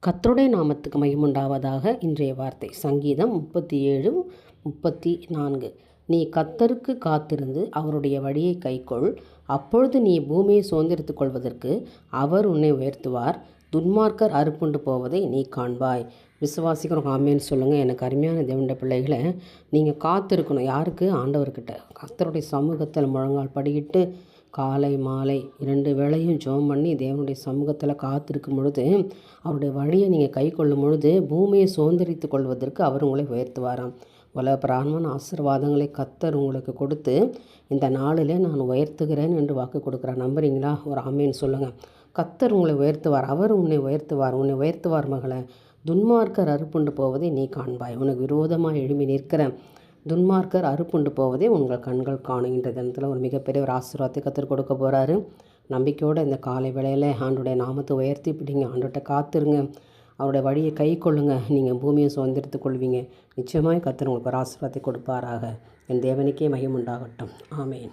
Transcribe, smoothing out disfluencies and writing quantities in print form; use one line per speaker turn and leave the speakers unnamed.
கர்த்தருடைய நாமத்துக்கு மகிமுண்டாவதாக. இன்றைய வார்த்தை சங்கீதம் 37:34. நீ கர்த்தருக்கு காத்திருந்து அவருடைய வழியை கைக்கொள், அப்பொழுது நீ பூமியை சுதந்திரித்துக் கொள்வதற்கு அவர் உன்னை உயர்த்துவார். துன்மார்க்கர் அறுப்புண்டு போவதை நீ காண்பாய். விசுவாசிக்கிறவங்க ஆமேன்னு சொல்லுங்கள். எனக்கு அருமையான தேவனுடைய பிள்ளைகளை, நீங்கள் காத்திருக்கணும். யாருக்கு? ஆண்டவர்கிட்ட. கர்த்தருடைய சமூகத்தில் முழங்கால் படியிட்டு காலை மாலை 2 வேளையும் ஜெபம் பண்ணி தேவனுடைய சமூகத்தில் காத்திருக்கும் பொழுது, அவருடைய வழியை நீங்கள் கை கொள்ளும் பொழுது பூமியை சுதந்திரித்து கொள்வதற்கு அவர் உங்களை உயர்த்துவாராம். உலக பிராணமான ஆசீர்வாதங்களை கர்த்தர் உங்களுக்கு கொடுத்து, இந்த நாளிலே நான் உயர்த்துகிறேன் என்று வாக்கு கொடுக்குறார். நம்புறீங்களா? ஒரு ஆமேன்னு சொல்லுங்கள். கர்த்தர் உங்களை உயர்த்துவார். அவர் உன்னை உயர்த்துவார் மகளே. துன்மார்க்கர் அறுப்புண்டு போவதை நீ காண்பாய். உனக்கு விரோதமாக எழும்பி நிற்கிற துன்மார்க்கர் அறுப்புண்டு போவதே உங்கள் கண்கள் காணும். இன்றைய தினத்தில் ஒரு மிகப்பெரிய ஒரு ஆசீர்வாதத்தை கர்த்தர் கொடுக்க போகிறாரு. நம்பிக்கையோடு இந்த காலை வேளையில் ஆண்டுடைய நாமத்தை உயர்த்தி பிடிங்க. ஆண்டுகிட்ட காத்துருங்க. அவருடைய வழியை கை கொள்ளுங்க. நீங்கள் பூமியை சுதந்திரித்துக் கொள்வீங்க. நிச்சயமாக கர்த்தர் உங்களுக்கு ஒரு ஆசீர்வாதத்தை கொடுப்பாராக. என் தேவனுக்கே மகிமை உண்டாகட்டும். ஆமேன்.